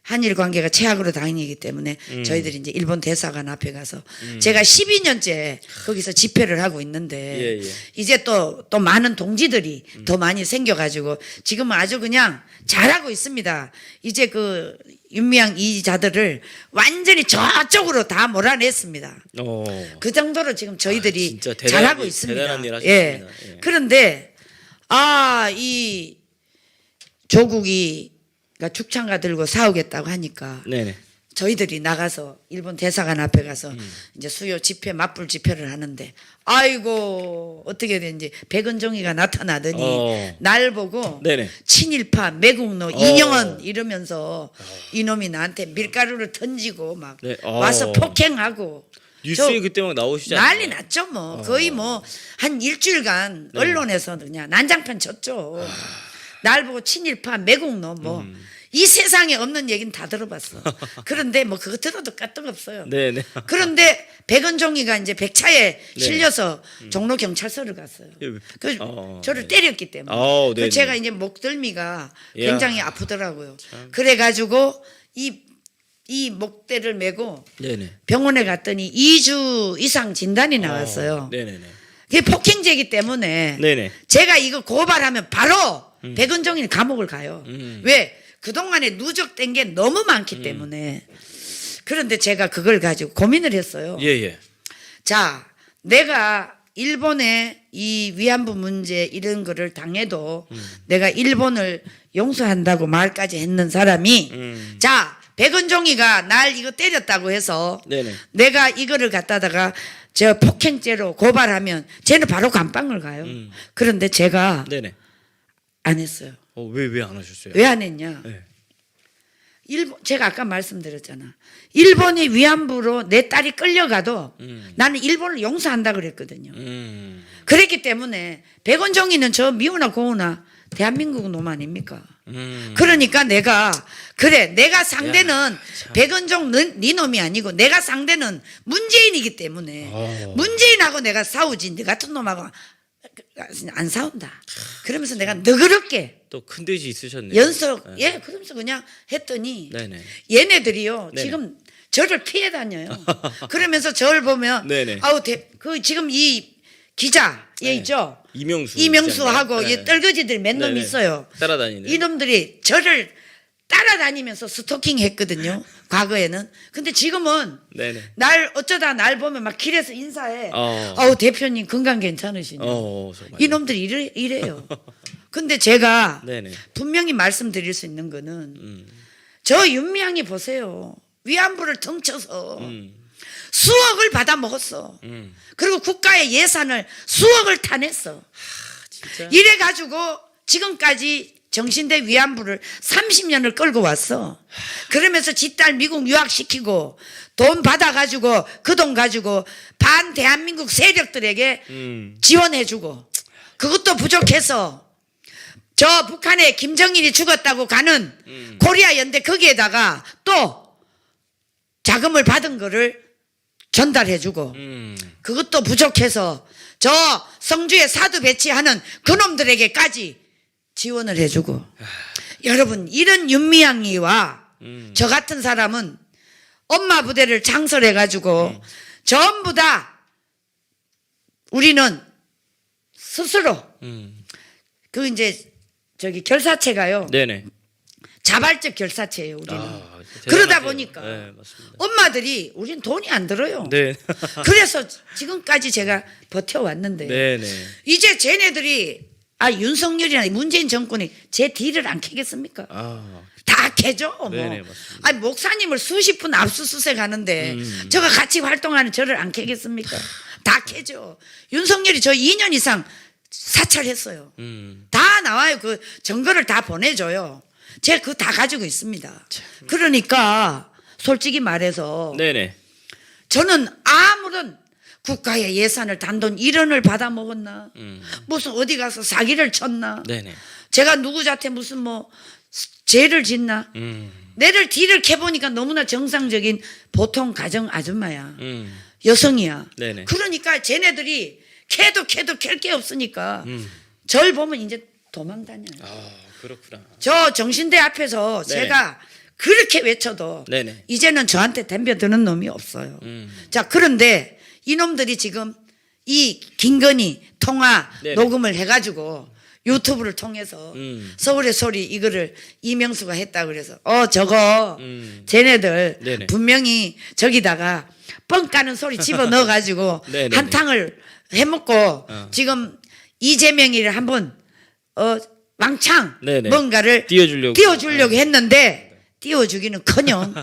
한일 관계가 최악으로 다니기 때문에 저희들이 이제 일본 대사관 앞에 가서 제가 12년째 거기서 집회를 하고 있는데 예, 예. 이제 또 많은 동지들이 더 많이 생겨가지고 지금은 아주 그냥 잘하고 있습니다. 이제 그 윤미향 이자들을 완전히 저쪽으로 다 몰아냈습니다. 그 정도로 지금 저희들이 진짜 잘하고 있습니다. 대단한 일 하셨습니다. 예. 예. 그런데 이 조국이 그러니까 죽창가 들고 싸우겠다고 하니까 네네. 저희들이 나가서 일본 대사관 앞에 가서 이제 수요 집회 맞불 집회를 하는데 아이고 어떻게 된지 백은종이가 나타나더니 날 보고 네네. 친일파 매국노 이영원 이러면서 이놈이 나한테 밀가루를 던지고 막 네. 와서 폭행하고 뉴스에 그때 막 나오시지 난리 않나요? 났죠 뭐 거의 뭐 한 일주일간 언론에서 그냥 난장판 쳤죠. 날 보고 친일파 매국노 뭐 이 세상에 없는 얘기는 다 들어봤어. 그런데 뭐 그거 들어도 까뜩없어요. 네네. 그런데 백은종이가 이제 백차에 네. 실려서 종로 경찰서를 갔어요. 예, 그 저를 네. 때렸기 때문에. 네네. 그 제가 이제 목덜미가 이야. 굉장히 아프더라고요. 그래가지고 이 목대를 메고 네네. 병원에 갔더니 2주 이상 진단이 나왔어요. 네네네. 그게 폭행죄이기 때문에 네네. 제가 이거 고발하면 바로 백은종이 감옥을 가요. 왜? 그동안에 누적된 게 너무 많기 때문에. 그런데 제가 그걸 가지고 고민을 했어요. 예예. 자, 내가 일본의 이 위안부 문제 이런 거를 당해도 내가 일본을 용서한다고 말까지 했는 사람이 자, 백은종이가 날 이거 때렸다고 해서 네네. 내가 이거를 갖다다가 저 폭행죄로 고발하면 쟤는 바로 감방을 가요. 그런데 제가 네네. 안 했어요. 왜 안 하셨어요? 왜 안 했냐? 네. 제가 아까 말씀드렸잖아. 일본이 위안부로 내 딸이 끌려가도 나는 일본을 용서한다 그랬거든요. 그랬기 때문에 백원종이는 저 미우나 고우나 대한민국 놈 아닙니까? 그러니까 내가 상대는 백은종 네 놈이 아니고 내가 상대는 문재인이기 때문에 문재인하고 내가 싸우지 네 같은 놈하고 안 싸운다. 그러면서 내가 너그럽게 또 큰 뜻이 있으셨네요. 그러면서 그냥 했더니 네네. 얘네들이요 네네. 지금 저를 피해 다녀요. 그러면서 저를 보면 네네. 그 지금 이 기자 얘 있죠. 이명수하고 네. 이 떨거지들 몇 놈 네네. 있어요. 따라다니는. 이놈들이 저를 따라다니면서 스토킹 했거든요. 과거에는. 근데 지금은 네네. 어쩌다 날 보면 막 길에서 인사해. 어. 대표님 건강 괜찮으시냐. 정말. 이놈들이 이래요. 근데 제가 네네. 분명히 말씀드릴 수 있는 거는 저 윤미향이 보세요. 위안부를 덩쳐서 수억을 받아 먹었어. 그리고 국가의 예산을 수억을 타냈어. 진짜? 이래가지고 지금까지 정신대 위안부를 30년을 끌고 왔어. 그러면서 지 딸 미국 유학시키고 돈 받아가지고 그 돈 가지고 반 대한민국 세력들에게 지원해주고 그것도 부족해서 저 북한에 김정일이 죽었다고 가는 코리아 연대 거기에다가 또 자금을 받은 거를 전달해주고 그것도 부족해서 저 성주에 사드 배치하는 그놈들에게까지 지원을 해주고 여러분 이런 윤미향이와 저 같은 사람은 엄마 부대를 창설해가지고 전부 다 우리는 스스로 그 이제 저기 결사체가요 네네. 자발적 결사체예요 우리는. 대단하세요. 그러다 보니까 네, 맞습니다. 엄마들이 우리는 돈이 안 들어요. 네. 그래서 지금까지 제가 버텨왔는데 네, 네. 이제 쟤네들이 윤석열이나 문재인 정권이 제 뒤를 안 캐겠습니까? 다 캐죠. 뭐. 네네, 맞습니다. 목사님을 수십 분 압수수색 하는데 저가 같이 활동하는 저를 안 캐겠습니까? 다 캐죠. 윤석열이 저 2년 이상 사찰했어요. 다 나와요. 그 증거를 다 보내줘요. 제가 그거 다 가지고 있습니다. 그러니까 솔직히 말해서 네네. 저는 아무런 국가의 예산을 단돈 1원을 받아 먹었나? 무슨 어디 가서 사기를 쳤나? 네네. 제가 누구한테 무슨 뭐 죄를 짓나? 내를 뒤를 캐보니까 너무나 정상적인 보통 가정 아줌마야. 여성이야. 네네. 그러니까 쟤네들이 캐도 캘 게 없으니까 절 보면 이제 도망 다녀요. 그렇구나. 저 정신대 앞에서 네네. 제가 그렇게 외쳐도 네네. 이제는 저한테 덤벼드는 놈이 없어요. 자, 그런데 이놈들이 지금 이 김건희 통화 네네. 녹음을 해가지고 유튜브를 통해서 서울의 소리 이거를 이명수가 했다 그래서 저거 쟤네들 네네. 분명히 저기다가 뻥 까는 소리 집어 넣어가지고 네네네. 한탕을 해먹고 지금 이재명이를 한번 왕창 네네. 뭔가를 띄워주려고. 했는데 띄워주기는커녕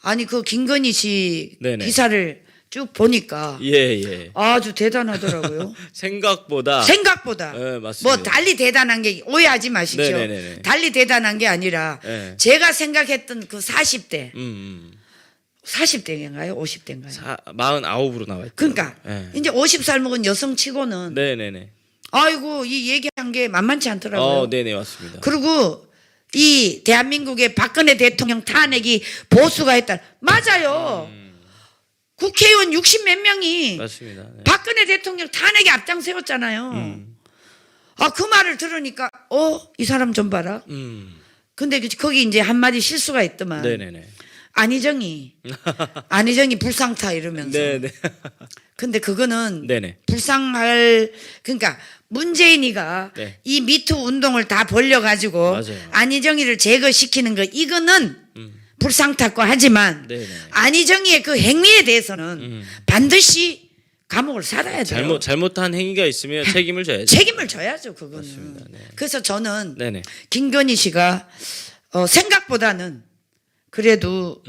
아니 그 김건희 씨 네네. 기사를 쭉 보니까 예. 아주 대단하더라고요. 생각보다. 생각보다 맞습니다. 뭐 달리 대단한 게 오해하지 마시죠. 네네네네. 달리 대단한 게 아니라 네. 제가 생각했던 그 40대 40대인가요? 50대인가요? 49으로 나와 있죠. 그러니까 네. 이제 50살 먹은 여성치고는 네네네. 아이고 이 얘기한 게 만만치 않더라고요. 네네 맞습니다. 그리고 이 대한민국의 박근혜 대통령 탄핵이 보수가 했다. 맞아요. 국회의원 60몇 명이 맞습니다. 네. 박근혜 대통령 탄핵에 앞장세웠잖아요. 그 말을 들으니까 이 사람 좀 봐라. 근데 거기 이제 한마디 실수가 있더만. 네네네. 안희정이 불상타 이러면서. 네네. 근데 그거는 네네. 불쌍할 그러니까 문재인이가 네. 이 미투 운동을 다 벌려가지고 맞아요. 안희정이를 제거시키는 거 이거는 불상탔고 하지만 네네. 안희정이의 그 행위에 대해서는 반드시 감옥을 살아야 돼요. 잘못한 행위가 있으면 책임을 져야죠. 책임을 져야죠 그거는. 맞습니다. 네. 그래서 저는 네네. 김건희 씨가 생각보다는 그래도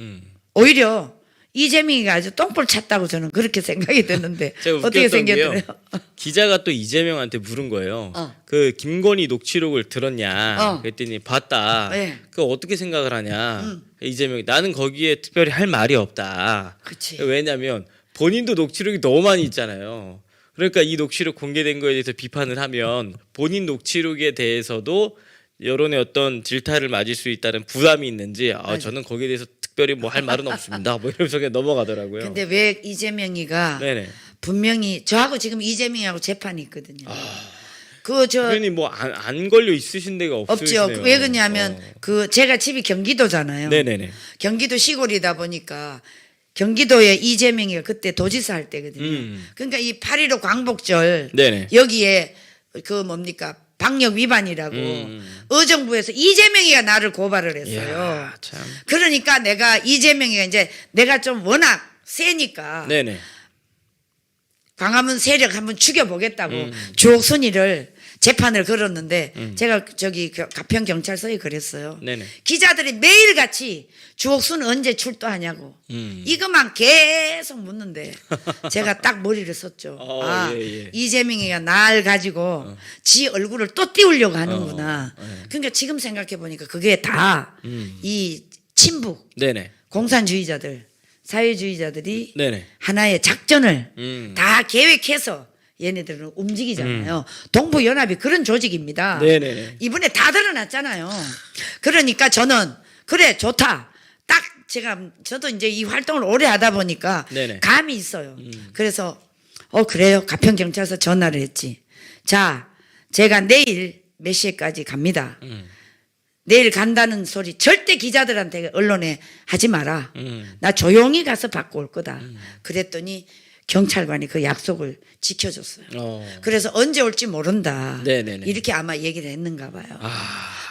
오히려 이재명이가 아주 똥볼 찼다고 저는 그렇게 생각이 드는데 제가 어떻게 웃겼던 게요. 생겼더래요? 기자가 또 이재명한테 물은 거예요. 그 김건희 녹취록을 들었냐? 그랬더니 봤다. 네. 그거 어떻게 생각을 하냐? 이재명이 나는 거기에 특별히 할 말이 없다. 그치. 왜냐면 본인도 녹취록이 너무 많이 있잖아요. 그러니까 이 녹취록 공개된 거에 대해서 비판을 하면 본인 녹취록에 대해서도 여론의 어떤 질타를 맞을 수 있다는 부담이 있는지 저는 거기에 대해서 특별히 뭐 할 말은 없습니다. 뭐 이러면서 그냥 넘어가더라고요. 근데 왜 이재명이가 네네. 분명히 저하고 지금 이재명하고 재판이 있거든요. 주변이 뭐 안 걸려 있으신 데가 없으시네요. 없죠. 왜 그러냐면 제가 집이 경기도잖아요. 네네네. 경기도 시골이다 보니까 경기도에 이재명이가 그때 도지사 할 때거든요. 그러니까 이 8.15 광복절 네네. 여기에 방역 위반이라고 의정부에서 이재명이가 나를 고발을 했어요. 이야, 참. 그러니까 이재명이가 이제 내가 좀 워낙 세니까 네네. 광화문 세력 한번 죽여보겠다고 주옥순이를 재판을 걸었는데 제가 가평 경찰서에 그랬어요. 네네. 기자들이 매일같이 주옥순 언제 출두하냐고 이것만 계속 묻는데 제가 딱 머리를 썼죠. 예. 이재명이가 날 가지고 지 얼굴을 또 띄우려고 하는구나. 예. 그러니까 지금 생각해 보니까 그게 다 이 친북 네네. 공산주의자들 사회주의자들이 네네. 하나의 작전을 다 계획해서 얘네들은 움직이잖아요. 동부연합이 그런 조직입니다. 네네. 이번에 다 드러났잖아요. 그러니까 저는 그래 좋다. 딱 저도 이제 이 활동을 오래 하다 보니까 네네. 감이 있어요. 그래서 그래요. 가평경찰서 전화를 했지. 자, 제가 내일 몇 시에까지 갑니다. 내일 간다는 소리 절대 기자들한테 언론에 하지 마라. 나 조용히 가서 받고 올 거다. 그랬더니 경찰관이 그 약속을 지켜줬어요. 그래서 언제 올지 모른다. 네네네. 이렇게 아마 얘기를 했는가 봐요.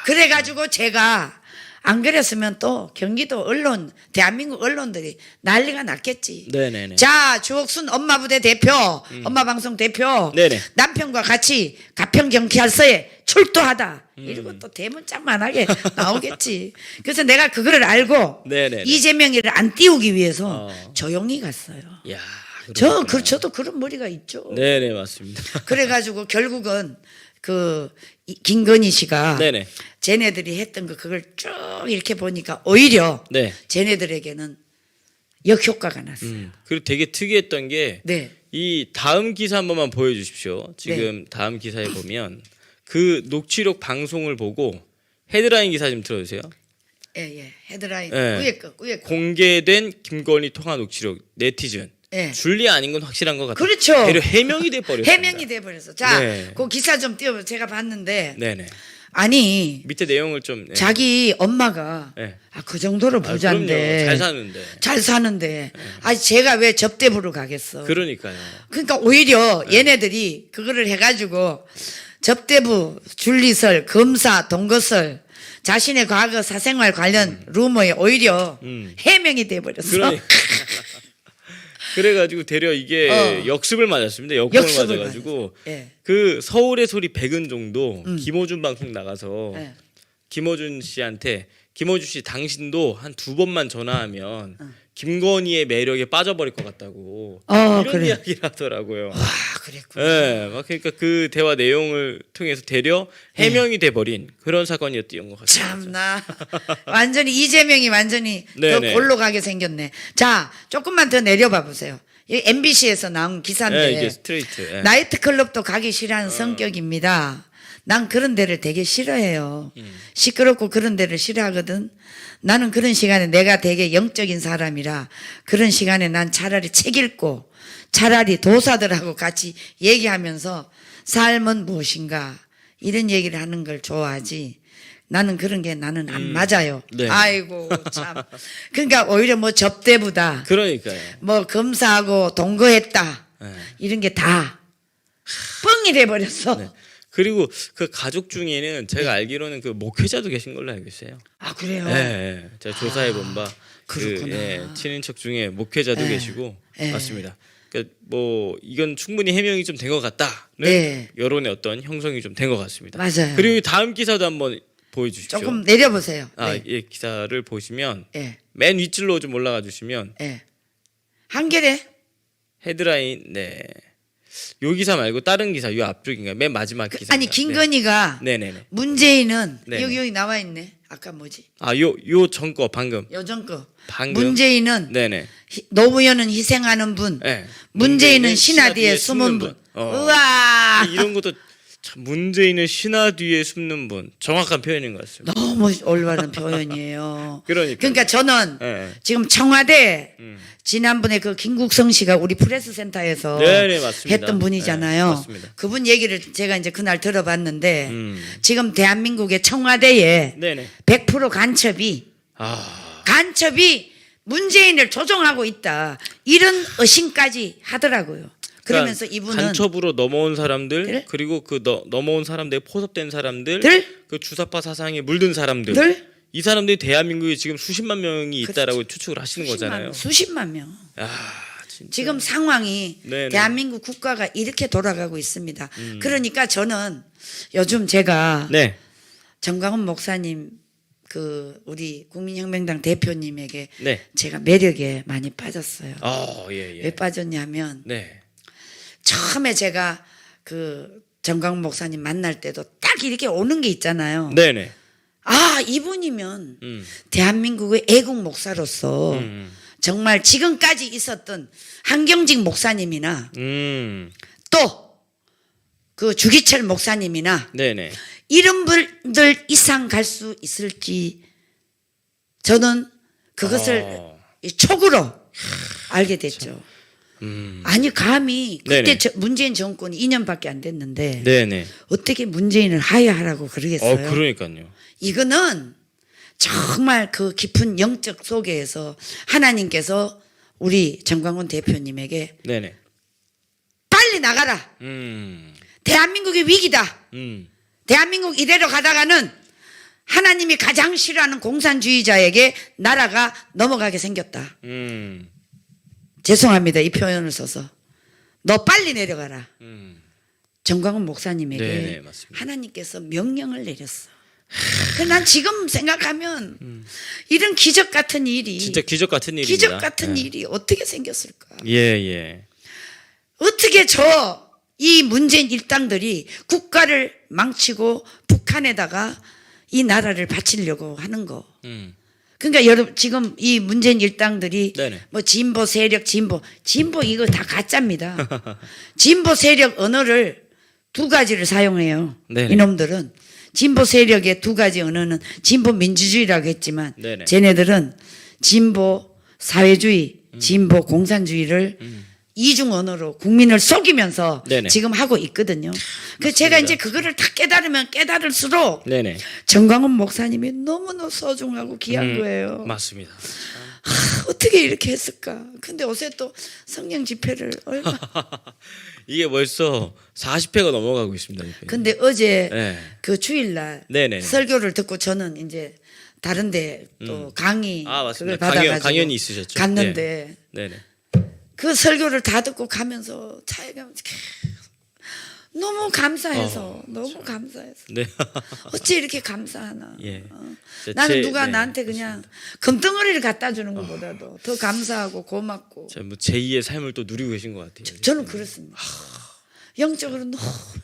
그래가지고 제가 안 그랬으면 또 경기도 언론, 대한민국 언론들이 난리가 났겠지. 네네네. 자, 주옥순 엄마부대 대표, 엄마 방송 대표, 네네. 남편과 같이 가평 경찰서에 출두하다. 이러고 또 대문짝만하게 나오겠지. 그래서 내가 그거를 알고 네네네. 이재명이를 안 띄우기 위해서 조용히 갔어요. 야, 저도 그런 머리가 있죠. 네네 맞습니다. 그래가지고 결국은 김건희 씨가 네네. 쟤네들이 했던 그걸 쭉 이렇게 보니까 오히려 네. 쟤네들에게는 역효과가 났어요. 그리고 되게 특이했던 게 네. 이 다음 기사 한 번만 보여주십시오. 지금 다음 기사에 보면 그 녹취록 방송을 보고 헤드라인 기사 좀 들어주세요. 예. 헤드라인 네. 위에 거. 공개된 김건희 통화 녹취록 네티즌. 예. 줄리 아닌 건 확실한 것 같아요. 그렇죠. 대려 해명이 돼 버렸어요. 해명이 돼 버렸어. 자, 네. 그 기사 좀 띄워 제가 봤는데 네네. 아니 밑에 내용을 좀. 네. 자기 엄마가 네. 그 정도로 아, 부자인데 그럼요. 잘 사는데. 잘 사는데 아니 제가 왜 접대부로 가겠어. 그러니까요. 그러니까 오히려 얘네들이 그거를 해가지고 접대부, 줄리설, 검사, 동거설 자신의 과거 사생활 관련 루머에 오히려 해명이 돼버렸어. 그러니까. 그래가지고 대려 이게 역습을 맞았습니다. 역공을 역습을 맞아가지고 맞았어요. 예. 그 서울의 소리 백은종도 김어준 방송 나가서 예. 김어준 씨한테 김어준 씨 당신도 한 2번만 전화하면 김건희의 매력에 빠져버릴 것 같다고 이런 그래. 이야기를 하더라고요. 와, 그랬구나. 예, 막 그러니까 그 대화 내용을 통해서 대려 해명이 돼버린 그런 사건이었던 것 같습니다. 참나 완전히 이재명이 완전히 더 네네. 골로 가게 생겼네. 자, 조금만 더 내려봐 보세요. 이 MBC에서 나온 기사인데 이게 스트레이트. 예. 나이트클럽도 가기 싫어하는 성격입니다. 난 그런 데를 되게 싫어해요. 시끄럽고 그런 데를 싫어하거든. 나는 그런 시간에 내가 되게 영적인 사람이라 그런 시간에 난 차라리 책 읽고 차라리 도사들하고 같이 얘기하면서 삶은 무엇인가 이런 얘기를 하는 걸 좋아하지. 나는 그런 게 나는 안 맞아요. 네. 아이고 참. 그러니까 오히려 뭐 접대부다. 그러니까요. 뭐 검사하고 동거했다. 네. 이런 게 다 뻥이 돼버렸어. 네. 그리고 그 가족 중에는 제가 알기로는 그 목회자도 계신 걸로 알고 있어요. 아 그래요? 네, 제가 조사해 본 바 그렇구나. 친인척 중에 목회자도 네. 계시고 네. 맞습니다. 그러니까 뭐 이건 충분히 해명이 좀 된 것 같다는 네. 여론의 어떤 형성이 좀 된 것 같습니다. 맞아요. 그리고 다음 기사도 한번 보여주십시오. 조금 내려보세요. 네. 예, 기사를 보시면 예. 맨 윗줄로 좀 올라가 주시면 예. 한겨레 헤드라인 네. 요 기사 말고 다른 기사 요 앞쪽인가 맨 마지막 기사. 아니 김건희가 네네네. 문재인은 네네. 여기 나와 있네. 아까 뭐지? 아요 전 거 방금. 요전 거. 방금. 문재인은 네네. 노무현은 희생하는 분. 네. 문재인은 신하 뒤에 숨은 분. 우와. 이런 것도 참 문재인은 신하 뒤에 숨는 분 정확한 표현인 것 같습니다. 너무 올바른 표현이에요. 그러니까요. 그러니까 저는 네. 지금 청와대 지난번에 그 김국성 씨가 우리 프레스센터에서 네네, 맞습니다. 했던 분이잖아요. 네, 맞습니다. 그분 얘기를 제가 이제 그날 들어봤는데 지금 대한민국의 청와대에 네네. 100% 간첩이 문재인을 조종하고 있다. 이런 의심까지 하더라고요. 그러면서 그러니까 이분은 간첩으로 넘어온 사람들 들? 그리고 그 넘어온 사람들에 포섭된 사람들 들? 그 주사파 사상에 물든 사람들 들? 이 사람들이 대한민국에 지금 수십만 명이 있다라고 추측을 하시는 거잖아요. 수십만 명. 야, 진짜. 지금 상황이 네네. 대한민국 국가가 이렇게 돌아가고 있습니다. 그러니까 저는 요즘 제가 네. 정광훈 목사님 그 우리 국민혁명당 대표님에게 네. 제가 매력에 많이 빠졌어요. 예, 예. 왜 빠졌냐면 네. 처음에 제가 그 정광훈 목사님 만날 때도 딱 이렇게 오는 게 있잖아요. 네, 네. 아, 이분이면 대한민국의 애국 목사로서 정말 지금까지 있었던 한경직 목사님이나 또 그 주기철 목사님이나 네, 네. 이런 분들 이상 갈 수 있을지 저는 그것을 이 촉으로 알게 됐죠. 아니 감히 그때 네네. 문재인 정권이 2년밖에 안 됐는데 네, 네. 어떻게 문재인을 하야하라고 그러겠어요? 그러니까요. 이거는 정말 그 깊은 영적 속에서 하나님께서 우리 정광훈 대표님에게 네, 네. 빨리 나가라. 대한민국의 위기다. 대한민국 이대로 가다가는 하나님이 가장 싫어하는 공산주의자에게 나라가 넘어가게 생겼다. 죄송합니다. 이 표현을 써서. 너 빨리 내려가라. 정광훈 목사님에게 네네, 맞습니다. 하나님께서 명령을 내렸어. 난 지금 생각하면 이런 기적 같은 일이 진짜 기적 같은 일입니다. 기적 같은 예. 일이 어떻게 생겼을까? 예. 어떻게 이 문재인 일당들이 국가를 망치고 북한에다가 이 나라를 바치려고 하는 거. 그러니까 여러분 지금 이 문재인 일당들이 네네. 뭐 진보 세력 진보 이거 다 가짜입니다. 진보 세력 언어를 두 가지를 사용해요. 네네. 이놈들은 진보 세력의 두 가지 언어는 진보 민주주의라고 했지만 네네. 쟤네들은 진보 사회주의, 진보 공산주의를 이중 언어로 국민을 속이면서 네네. 지금 하고 있거든요. 그래서 제가 이제 그거를 다 깨달으면 깨달을수록 네네. 정광훈 목사님이 너무너무 소중하고 귀한 거예요. 맞습니다. 어떻게 이렇게 했을까? 근데 어제 또 성령 집회를 얼마. 이게 벌써 40회가 넘어가고 있습니다. 대표님. 근데 어제 네. 그 주일날 네네. 설교를 듣고 저는 이제 다른데 또 강의 아, 맞습니다. 그걸 받아가지고 강연이 있으셨죠? 갔는데 네네. 그 설교를 다 듣고 가면서 차에 가면서 계속 너무 감사해서 너무 감사해서 네. 어찌 이렇게 감사하나. 예. 나는 누가 네. 나한테 그냥 금덩어리를 갖다 주는 것보다도 더 감사하고 고맙고. 뭐 제2의 삶을 또 누리고 계신 것 같아요. 저는 그렇습니다. 영적으로 너무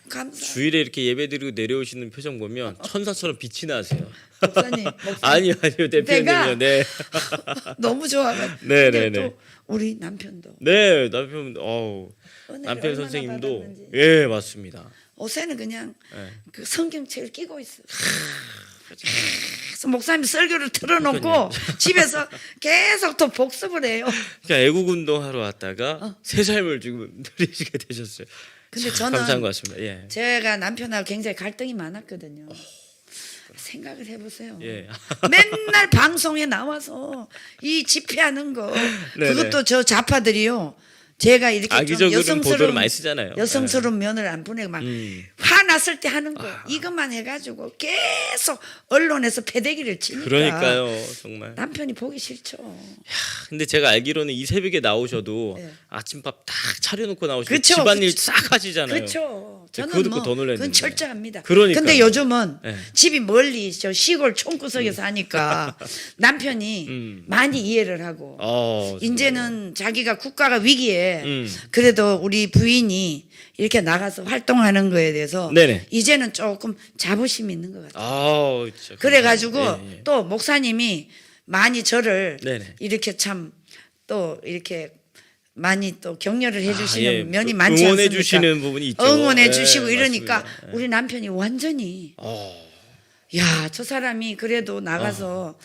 감사. 주일에 이렇게 예배드리고 내려오시는 표정 보면 천사처럼 빛이 나세요. 목사님, 아니요 대표님요. 네. 너무 좋아가지고. 네, 근데 네, 네. 또 우리 남편도 네, 남편 은혜를 남편 얼마나 선생님도 받았는지. 예, 맞습니다. 옷에는 그냥 네. 그 성경책을 끼고 있어. 그래서 목사님 설교를 틀어놓고 집에서 계속 또 복습을 해요. 그냥 애국 운동하러 왔다가 새 삶을 지금 누리시게 되셨어요. 근데 참 감사한 저는 것 같습니다. 예. 제가 남편하고 굉장히 갈등이 많았거든요. 생각을 해보세요. 예. 맨날 방송에 나와서 이 집회하는 거 네네. 그것도 저 좌파들이요. 제가 이렇게 좀 악의적으로는 보도를 많이 쓰잖아요. 여성스러운 면을 안 보내고 막 화났을 때 하는 거 이것만 해가지고 계속 언론에서 패대기를 치니까 그러니까요, 정말. 남편이 보기 싫죠. 근데 제가 알기로는 이 새벽에 나오셔도 네. 아침밥 딱 차려놓고 나오시고 그쵸, 집안일 그쵸. 싹 하시잖아요. 그렇죠. 네, 저는 그거 듣고 뭐 더 놀랐는데. 그건 철저합니다. 그러니까요. 근데 요즘은 네. 집이 멀리 저 시골 촌구석에 사니까 남편이 많이 이해를 하고 이제는 자기가 국가가 위기에 그래도 우리 부인이 이렇게 나가서 활동하는 거에 대해서 네네. 이제는 조금 자부심이 있는 것 같아요. 아우, 진짜. 그래가지고 예. 또 목사님이 많이 저를 네네. 이렇게 참 또 이렇게 많이 또 격려를 해주시는 예. 면이 많지 응원해 않습니까? 주시는 부분이 있죠. 응원해 예, 주시고 이러니까 맞습니다. 예. 우리 남편이 완전히 야, 저 사람이 그래도 나가서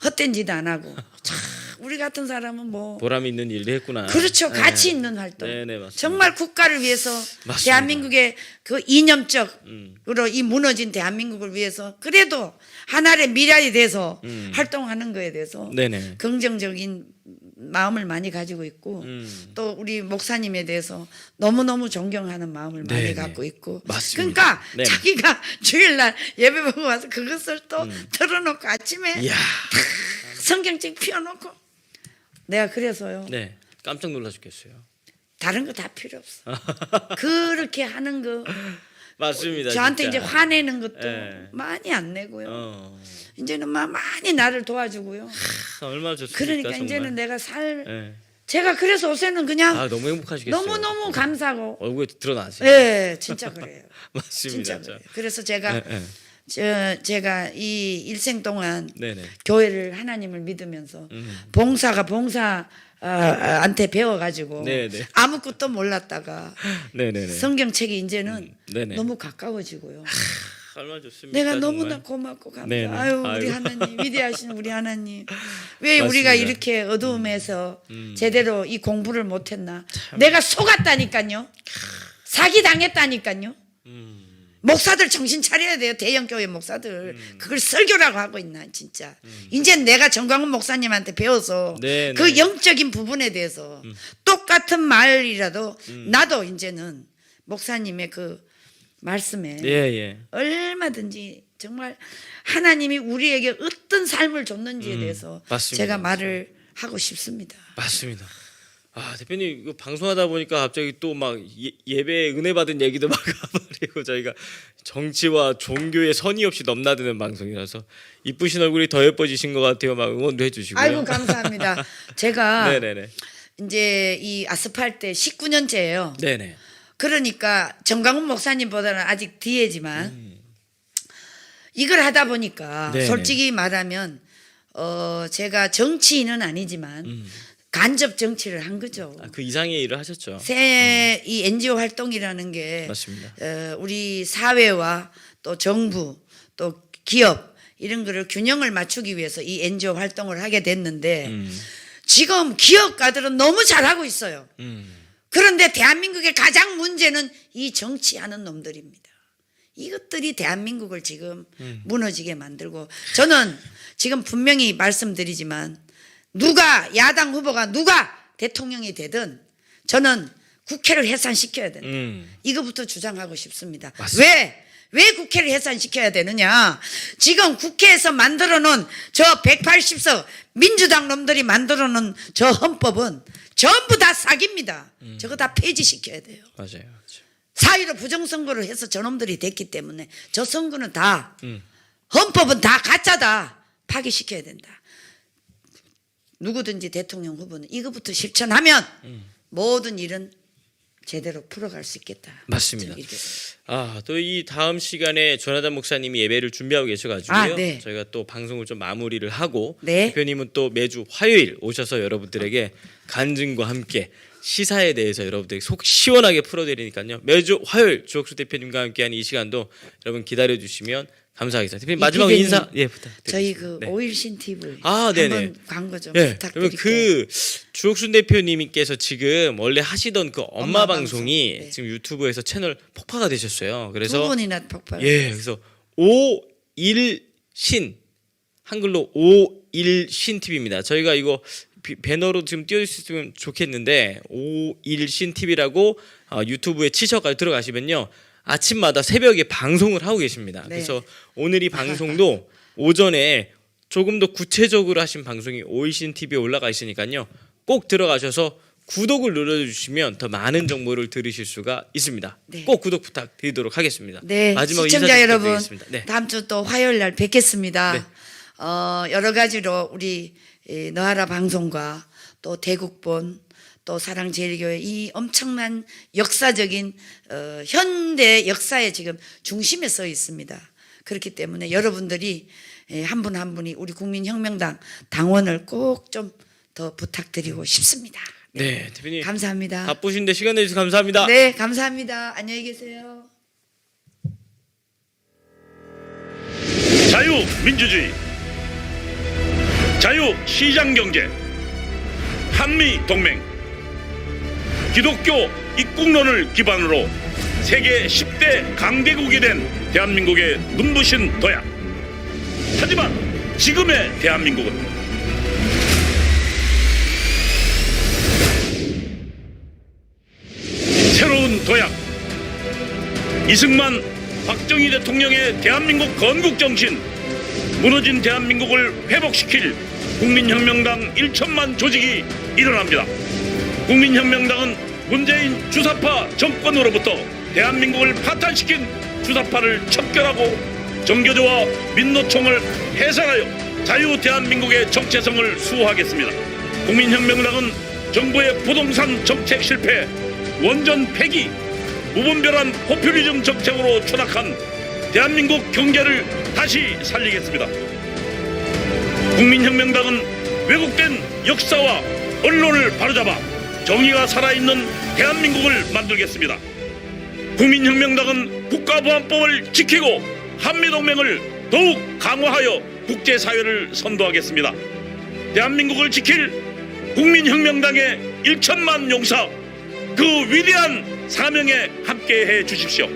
헛된 짓 안 하고 참 우리 같은 사람은 뭐 보람 있는 일도 했구나. 그렇죠. 예. 가치 있는 활동. 네네, 맞습니다. 정말 국가를 위해서 맞습니다. 대한민국의 그 이념적으로 이 무너진 대한민국을 위해서 그래도 하나의 미랄이 돼서 활동하는 거에 대해서 네네. 긍정적인 마음을 많이 가지고 있고 또 우리 목사님에 대해서 너무너무 존경하는 마음을 많이 네네. 갖고 있고 맞습니다. 그러니까 네네. 자기가 주일날 예배 보고 와서 그것을 또 틀어놓고 아침에 이야. 성경책 펴놓고 내가 그래서요 네. 깜짝 놀라 죽겠어요. 다른 거 다 필요 없어. 그렇게 하는 거 맞습니다. 저한테 진짜. 이제 화내는 것도 예. 많이 안 내고요. 어. 이제는 막 많이 나를 도와주고요. 얼마나 좋습니까? 그러니까 정말. 이제는 내가 예. 제가 그래서 요새는 그냥 아, 너무 행복하시겠어요. 너무너무 감사하고 얼굴에 드러나세요. 예, 진짜 그래요. 맞습니다. 진짜 그래요. 그래서 제가 예, 예. 제가 이 일생 동안 네네. 교회를 하나님을 믿으면서 봉사가 봉사한테 배워가지고 네네. 아무것도 몰랐다가 네네네. 성경책이 이제는 네네. 너무 가까워지고요. 얼마나 좋습니까? 내가 정말. 너무나 고맙고 감사. 네네. 아유 우리 아이고. 하나님 위대하신 우리 하나님 왜 맞습니다. 우리가 이렇게 어두움에서 제대로 이 공부를 못했나? 내가 속았다니까요. 사기 당했다니까요. 목사들 정신 차려야 돼요. 대형교회 목사들 그걸 설교라고 하고 있나 진짜. 이제 내가 정광훈 목사님한테 배워서 네네. 그 영적인 부분에 대해서 똑같은 말이라도 나도 이제는 목사님의 그 말씀에 예, 예. 얼마든지 정말 하나님이 우리에게 어떤 삶을 줬는지에 대해서 맞습니다. 제가 말을 하고 싶습니다. 맞습니다. 아 대표님 이거 방송하다 보니까 갑자기 또 막 예배 은혜 받은 얘기도 막 가버리고 저희가 정치와 종교의 선이 없이 넘나드는 방송이라서 이쁘신 얼굴이 더 예뻐지신 것 같아요. 막 응원도 해주시고요. 아이고 감사합니다. 제가 네네네. 이제 이 아스팔트 19년째예요. 네네. 그러니까 정강훈 목사님보다는 아직 뒤에지만 이걸 하다 보니까 네네. 솔직히 말하면 제가 정치인은 아니지만 간접 정치를 한 거죠. 아, 그 이상의 일을 하셨죠. 이 NGO 활동이라는 게 맞습니다. 우리 사회와 또 정부 또 기업 이런 거를 균형을 맞추기 위해서 이 NGO 활동을 하게 됐는데 지금 기업가들은 너무 잘하고 있어요. 그런데 대한민국의 가장 문제는 이 정치하는 놈들입니다. 이것들이 대한민국을 지금 무너지게 만들고 저는 지금 분명히 말씀드리지만 누가 야당 후보가 누가 대통령이 되든 저는 국회를 해산시켜야 된다. 이거부터 주장하고 싶습니다. 맞습니다. 왜 국회를 해산시켜야 되느냐? 지금 국회에서 만들어 놓은 저 180석 민주당 놈들이 만들어 놓은 저 헌법은 전부 다 사기입니다. 저거 다 폐지시켜야 돼요. 맞아요. 4.15 부정선거를 해서 저놈들이 됐기 때문에 저 선거는 다 헌법은 다 가짜다. 파기시켜야 된다. 누구든지 대통령 후보는 이거부터 실천하면 모든 일은 제대로 풀어갈 수 있겠다. 맞습니다. 이렇게. 또 이 다음 시간에 조나단 목사님이 예배를 준비하고 계셔가지고요. 네. 저희가 또 방송을 좀 마무리를 하고 네. 대표님은 또 매주 화요일 오셔서 여러분들에게 간증과 함께 시사에 대해서 여러분들에게 속 시원하게 풀어드리니까요. 매주 화요일 주옥수 대표님과 함께하는 이 시간도 여러분 기다려주시면 감사하겠습니다. 대표님 마지막으로 기대님, 인사 부탁드립니다. 저희 그 네. 오일신 TV 네네. 한번 광고 좀 그러면 부탁드릴게요. 그 주옥순 대표님께서 지금 원래 하시던 그 엄마 엄마 방송이 방송, 네. 지금 유튜브에서 채널 폭파가 되셨어요. 그래서 두 번이나 폭발. 그래서 오일신 한글로 오일신 TV입니다. 저희가 이거 배너로 지금 띄워주시면 좋겠는데 오일신 TV라고 유튜브에 치셔가지고 들어가시면요. 아침마다 새벽에 방송을 하고 계십니다. 네. 그래서 오늘 이 방송도 오전에 조금 더 구체적으로 하신 방송이 오이신 TV에 올라가 있으니까요. 꼭 들어가셔서 구독을 눌러주시면 더 많은 정보를 들으실 수가 있습니다. 네. 꼭 구독 부탁드리도록 하겠습니다. 네, 마지막으로 시청자 인사 여러분, 부탁드리겠습니다. 네. 다음 주 또 화요일 날 뵙겠습니다. 네. 여러 가지로 우리 너하라 방송과 또 대국본 또 사랑제일교회 이 엄청난 역사적인 현대 역사의 지금 중심에 서 있습니다. 그렇기 때문에 여러분들이 한 분 한 분이 우리 국민혁명당 당원을 꼭 좀 더 부탁드리고 싶습니다. 네, 대표님 감사합니다. 바쁘신데 시간 내주셔서 감사합니다. 네, 감사합니다. 안녕히 계세요. 자유민주주의, 자유시장경제, 한미동맹, 기독교 입국론을 기반으로 세계 10대 강대국이 된 대한민국의 눈부신 도약. 하지만 지금의 대한민국은 새로운 도약, 이승만, 박정희 대통령의 대한민국 건국 정신, 무너진 대한민국을 회복시킬 국민혁명당 1천만 조직이 일어납니다. 국민혁명당은 문재인 주사파 정권으로부터 대한민국을 파탄시킨 주사파를 척결하고 정교조와 민노총을 해산하여 자유 대한민국의 정체성을 수호하겠습니다. 국민혁명당은 정부의 부동산 정책 실패, 원전 폐기, 무분별한 포퓰리즘 정책으로 추락한 대한민국 경제를 다시 살리겠습니다. 국민혁명당은 왜곡된 역사와 언론을 바로잡아 정의가 살아있는 대한민국을 만들겠습니다. 국민혁명당은 국가보안법을 지키고 한미동맹을 더욱 강화하여 국제사회를 선도하겠습니다. 대한민국을 지킬 국민혁명당의 1천만 용사, 그 위대한 사명에 함께해 주십시오.